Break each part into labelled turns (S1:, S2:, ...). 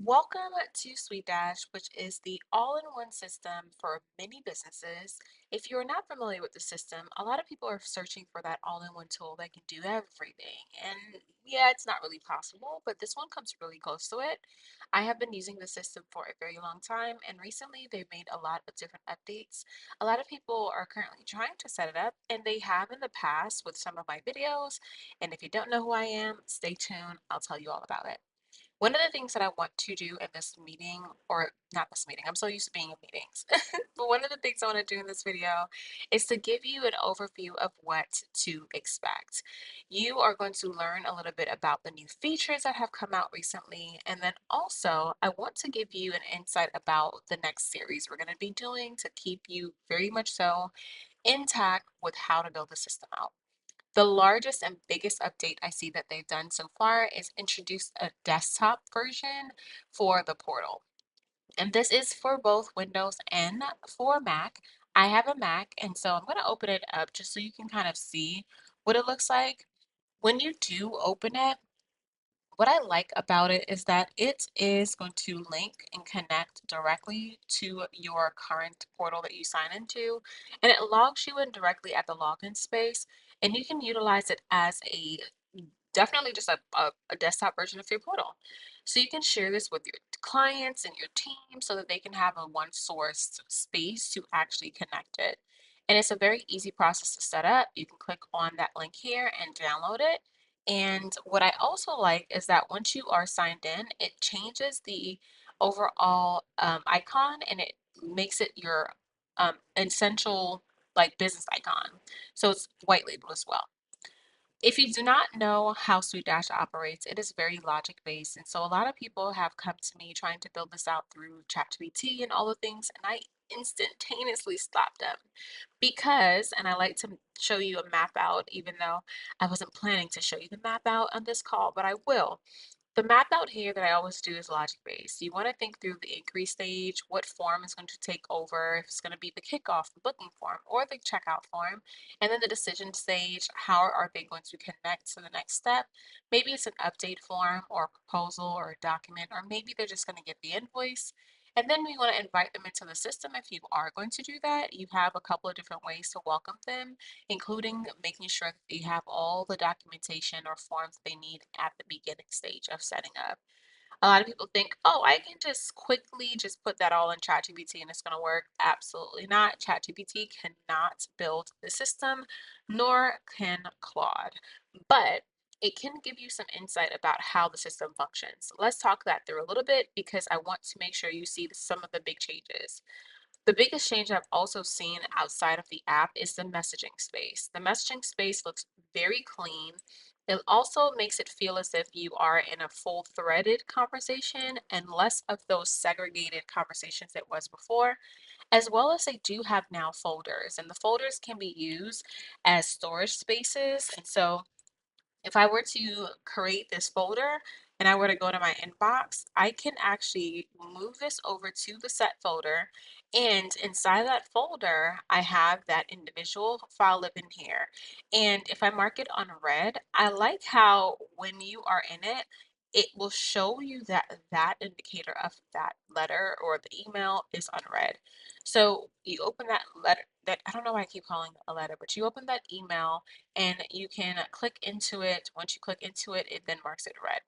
S1: Welcome to SuiteDash, which is the all-in-one system for many businesses. If you're not familiar with the system, a lot of people are searching for that all-in-one tool that can do everything. And yeah, it's not really possible, but this one comes really close to it. I have been using the system for a very long time, and recently they've made a lot of different updates. A lot of people are currently trying to set it up, and they have in the past with some of my videos. And if you don't know who I am, stay tuned. I'll tell you all about it. One of the things that I want to do in this meeting, or not this meeting, I'm so used to being in meetings, but one of the things I want to do in this video is to give you an overview of what to expect. You are going to learn a little bit about the new features that have come out recently, and then also I want to give you an insight about the next series we're going to be doing to keep you very much so intact with how to build the system out. The largest and biggest update I see that they've done so far is introduce a desktop version for the portal. And this is for both Windows and for Mac. I have a Mac, and so I'm going to open it up just so you can kind of see what it looks like. When you do open it, what I like about it is that it is going to link and connect directly to your current portal that you sign into, and it logs you in directly at the login space, and you can utilize it as a definitely just a desktop version of your portal. So you can share this with your clients and your team so that they can have a one source space to actually connect it. And it's a very easy process to set up. You can click on that link here and download it. And what I also like is that once you are signed in, it changes the overall icon and it makes it your essential like business icon. So it's white labeled as well. If you do not know how SuiteDash operates, it is very logic based. And so a lot of people have come to me trying to build this out through ChatGPT and all the things, and I instantaneously stopped them because, and I like to show you a map out, even though I wasn't planning to show you the map out on this call, but I will. The map out here that I always do is logic based. You want to think through the inquiry stage, what form is going to take over, if it's going to be the kickoff, the booking form, or the checkout form, and then the decision stage, how are they going to connect to the next step? Maybe it's an update form or a proposal or a document, or maybe they're just going to get the invoice. And then we want to invite them into the system. If you are going to do that, you have a couple of different ways to welcome them, including making sure that they have all the documentation or forms they need at the beginning stage of setting up. A lot of people think, oh, I can just quickly just put that all in ChatGPT and it's going to work. Absolutely not. ChatGPT cannot build the system, nor can Claude. But it can give you some insight about how the system functions. Let's talk that through a little bit because I want to make sure you see some of the big changes. The biggest change I've also seen outside of the app is the messaging space. The messaging space looks very clean. It also makes it feel as if you are in a full threaded conversation and less of those segregated conversations it was before, as well as they do have now folders, and the folders can be used as storage spaces. And so if I were to create this folder and I were to go to my inbox, I can actually move this over to the set folder. And inside that folder, I have that individual file living here. And if I mark it on red, I like how when you are in it, it will show you that that indicator of that letter or the email is unread. So you open that letter, that I don't know why I keep calling it a letter, but you open that email and you can click into it. Once you click into it, it then marks it red.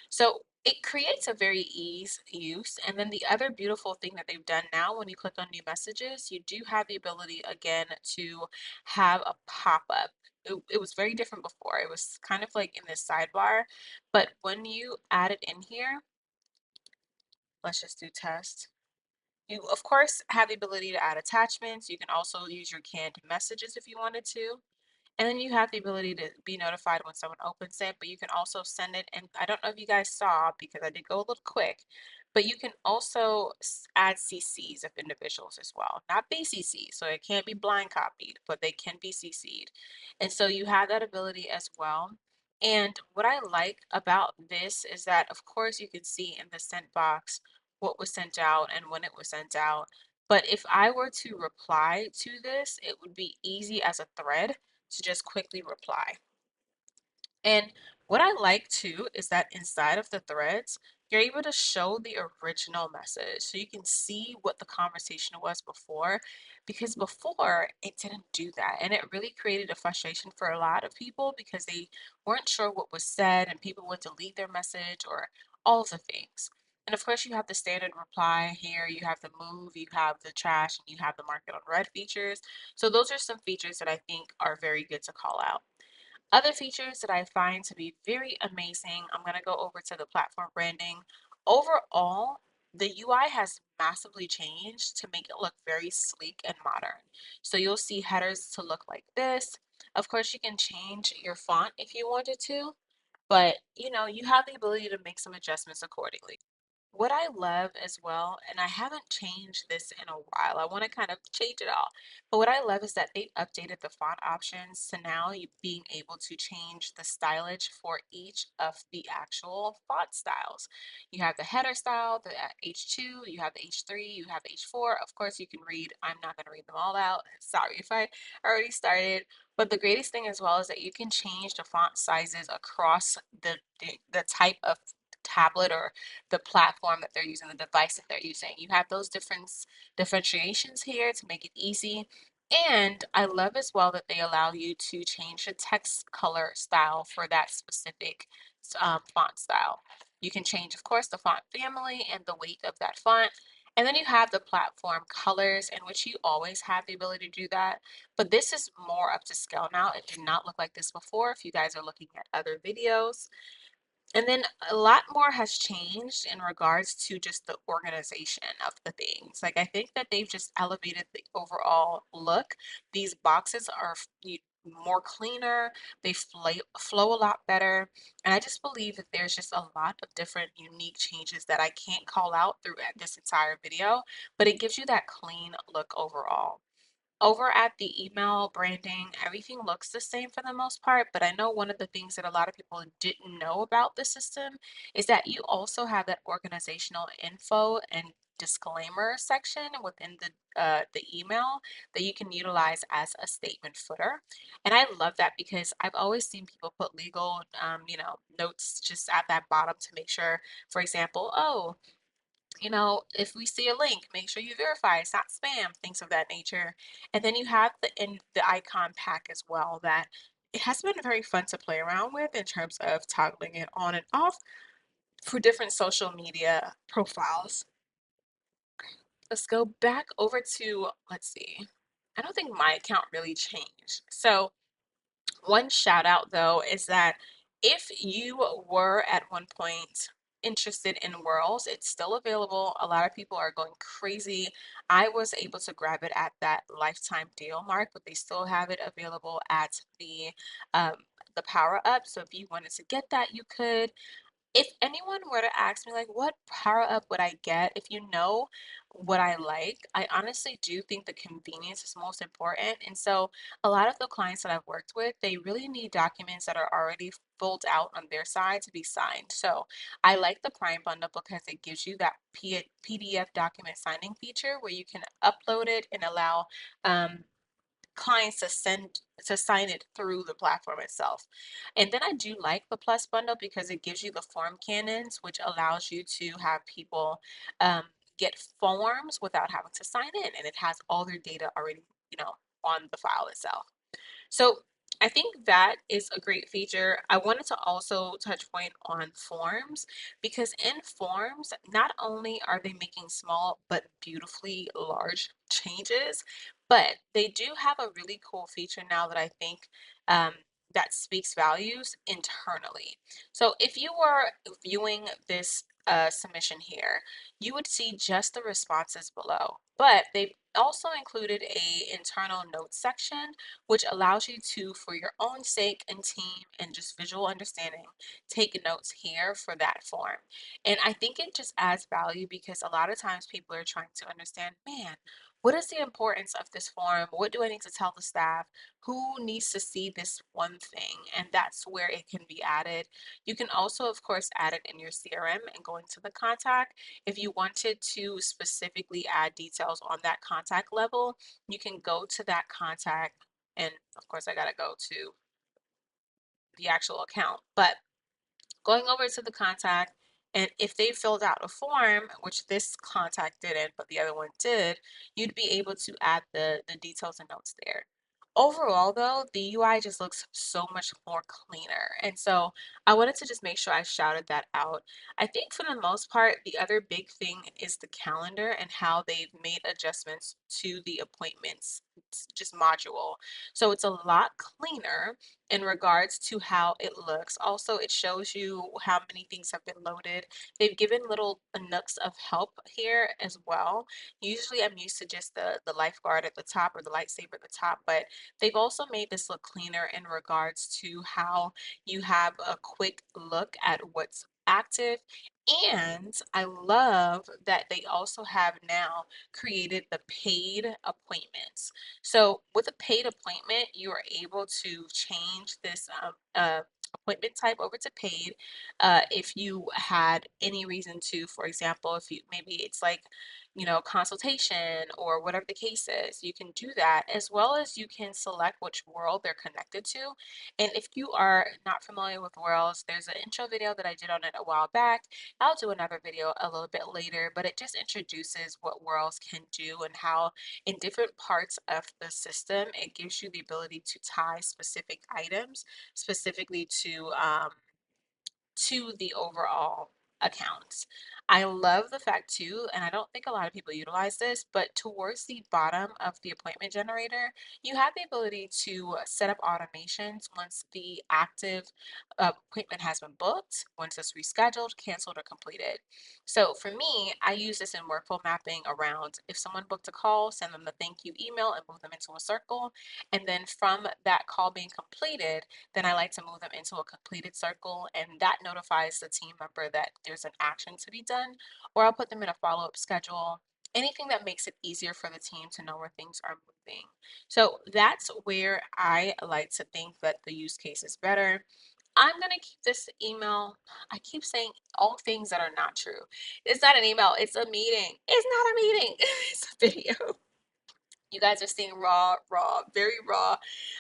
S1: So it creates a very ease use. And then the other beautiful thing that they've done now, when you click on new messages, you do have the ability again to have a pop-up. It was very different before. It was kind of like in this sidebar, but when you add it in here, let's just do test. You, of course, have the ability to add attachments. You can also use your canned messages if you wanted to. And then you have the ability to be notified when someone opens it, but you can also send it. And I don't know if you guys saw because I did go a little quick, but you can also add CCs of individuals as well. Not BCC, so it can't be blind copied, but they can be CC'd. And so you have that ability as well. And what I like about this is that, of course, you can see in the sent box what was sent out and when it was sent out. But if I were to reply to this, it would be easy as a thread to just quickly reply. And what I like too is that inside of the threads, you're able to show the original message so you can see what the conversation was before, because before it didn't do that, and it really created a frustration for a lot of people because they weren't sure what was said and people would delete their message or all of the things. And of course, you have the standard reply here, you have the move, you have the trash, and you have the mark it on red features. So those are some features that I think are very good to call out. Other features that I find to be very amazing, I'm going to go over to the platform branding. Overall, the UI has massively changed to make it look very sleek and modern. So you'll see headers to look like this. Of course, you can change your font if you wanted to, but you have the ability to make some adjustments accordingly. What I love as well, and I haven't changed this in a while, I want to kind of change it all. But what I love is that they've updated the font options to now you being able to change the stylage for each of the actual font styles. You have the header style, the H2, you have the H3, you have the H4. Of course, you can read. I'm not going to read them all out. Sorry if I already started. But the greatest thing as well is that you can change the font sizes across the type of tablet or the platform that they're using, the device that they're using. You have those differentiations here to make it easy. And I love as well that they allow you to change the text color style for that specific font style. You can change, of course, the font family and the weight of that font. And then you have the platform colors, in which you always have the ability to do that. But this is more up to scale now. It did not look like this before if you guys are looking at other videos. And then a lot more has changed in regards to just the organization of the things. Like, I think that they've just elevated the overall look. These boxes are more cleaner, they flow a lot better. And I just believe that there's just a lot of different unique changes that I can't call out through this entire video, but it gives you that clean look overall. Over at the email branding, everything looks the same for the most part, but I know one of the things that a lot of people didn't know about the system is that you also have that organizational info and disclaimer section within the email that you can utilize as a statement footer. And I love that because I've always seen people put legal, notes just at that bottom to make sure, for example, oh, if we see a link, make sure you verify it's not spam, things of that nature. And then you have the icon pack as well that it has been very fun to play around with in terms of toggling it on and off for different social media profiles. Let's go back over to, let's see. I don't think my account really changed. So one shout out though is that if you were at one point interested in Whirls, it's still available. A lot of people are going crazy. I was able to grab it at that lifetime deal mark, but they still have it available at um, the power up. So if you wanted to get that, you could. If anyone were to ask me, like, what power up would I get if you know what I like, I honestly do think the convenience is most important. And so, a lot of the clients that I've worked with, they really need documents that are already filled out on their side to be signed. So, I like the Prime bundle because it gives you that PDF document signing feature where you can upload it and allow clients to sign it through the platform itself. And then I do like the Plus bundle because it gives you the form cannons, which allows you to have people um, get forms without having to sign in, and it has all their data already, on the file itself. So I think that is a great feature. I wanted to also touch point on forms because in forms, not only are they making small but beautifully large changes, but they do have a really cool feature now that I think um, that speaks values internally. So if you were viewing this submission here, you would see just the responses below, but they also included a internal notes section which allows you to, for your own sake and team and just visual understanding, take notes here for that form. And I think it just adds value because a lot of times people are trying to understand, man, what is the importance of this form? What do I need to tell the staff? Who needs to see this one thing? And that's where it can be added. You can also, of course, add it in your CRM and go into the contact. If you wanted to specifically add details on that contact level, you can go to that contact, and of course, I gotta go to the actual account. But going over to the contact And if they filled out a form, which this contact didn't, but the other one did, you'd be able to add the details and notes there. Overall, though, the UI just looks so much more cleaner. And so I wanted to just make sure I shouted that out. I think for the most part, the other big thing is the calendar and how they've made adjustments to the appointments just module. So it's a lot cleaner in regards to how it looks. Also, it shows you how many things have been loaded. They've given little nooks of help here as well. Usually I'm used to just the lifeguard at the top or the lightsaber at the top, but they've also made this look cleaner in regards to how you have a quick look at what's active. And I love that they also have now created the paid appointments. So with a paid appointment, you are able to change this appointment type over to paid if you had any reason to. For example, if you maybe it's like consultation or whatever the case is, you can do that, as well as you can select which world they're connected to. And if you are not familiar with worlds, there's an intro video that I did on it a while back. I'll do another video a little bit later, but it just introduces what worlds can do and how in different parts of the system, it gives you the ability to tie specific items specifically to the overall accounts. I love the fact too, and I don't think a lot of people utilize this, but towards the bottom of the appointment generator, you have the ability to set up automations once the active appointment has been booked, once it's rescheduled, canceled, or completed. So for me, I use this in workflow mapping around if someone booked a call, send them the thank you email and move them into a circle. And then from that call being completed, then I like to move them into a completed circle, and that notifies the team member that there's an action to be done, or I'll put them in a follow-up schedule. Anything that makes it easier for the team to know where things are moving. So that's where I like to think that the use case is better. I'm going to keep this email. I keep saying all things that are not true. It's not an email, it's a meeting. It's not a meeting, it's a video. You guys are seeing raw, very raw,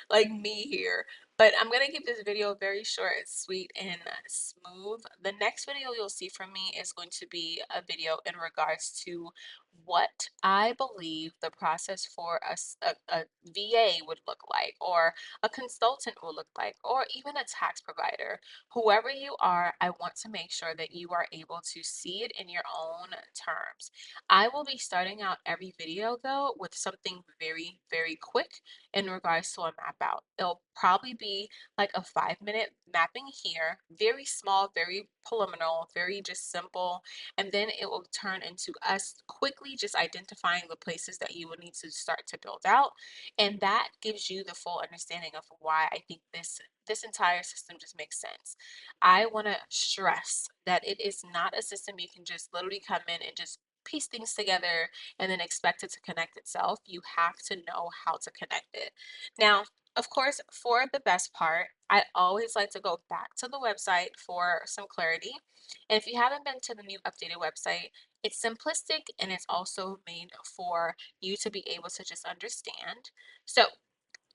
S1: like me here. But I'm gonna keep this video very short, sweet, and smooth. The next video you'll see from me is going to be a video in regards to what I believe the process for a VA would look like, or a consultant will look like, or even a tax provider. Whoever you are, I want to make sure that you are able to see it in your own terms. I will be starting out every video though with something very, very quick in regards to a map out. It'll probably be like a 5-minute mapping here, very small, very preliminary, very just simple. And then it will turn into us quickly just identifying the places that you would need to start to build out. And that gives you the full understanding of why I think this entire system just makes sense. I want to stress that it is not a system you can just literally come in and just piece things together and then expect it to connect itself. You have to know how to connect it. Now, of course, for the best part, I always like to go back to the website for some clarity. And if you haven't been to the new updated website, it's simplistic and it's also made for you to be able to just understand. So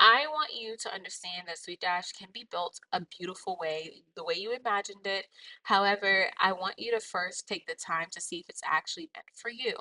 S1: I want you to understand that SuiteDash can be built a beautiful way, the way you imagined it. However, I want you to first take the time to see if it's actually meant for you.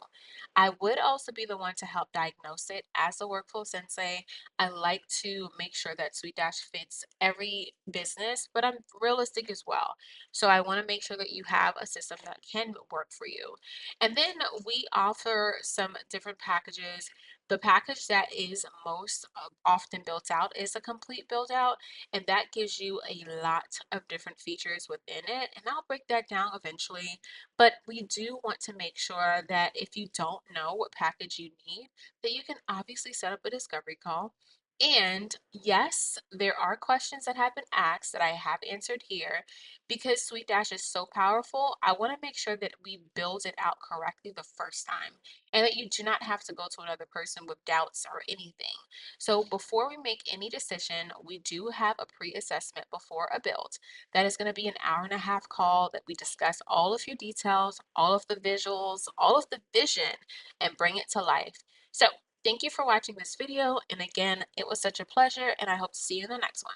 S1: I would also be the one to help diagnose it as a workflow sensei. I like to make sure that SuiteDash fits every business, but I'm realistic as well. So I want to make sure that you have a system that can work for you. And then we offer some different packages. The package that is most often built out is a complete build out, and that gives you a lot of different features within it. And I'll break that down eventually. But we do want to make sure that if you don't know what package you need, that you can obviously set up a discovery call. And yes, there are questions that have been asked that I have answered here. Because SuiteDash is so powerful, I want to make sure that we build it out correctly the first time and that you do not have to go to another person with doubts or anything. So before we make any decision, we do have a pre-assessment before a build. That is going to be an hour-and-a-half call that we discuss all of your details, all of the visuals, all of the vision, and bring it to life. So thank you for watching this video. And again, it was such a pleasure, and I hope to see you in the next one.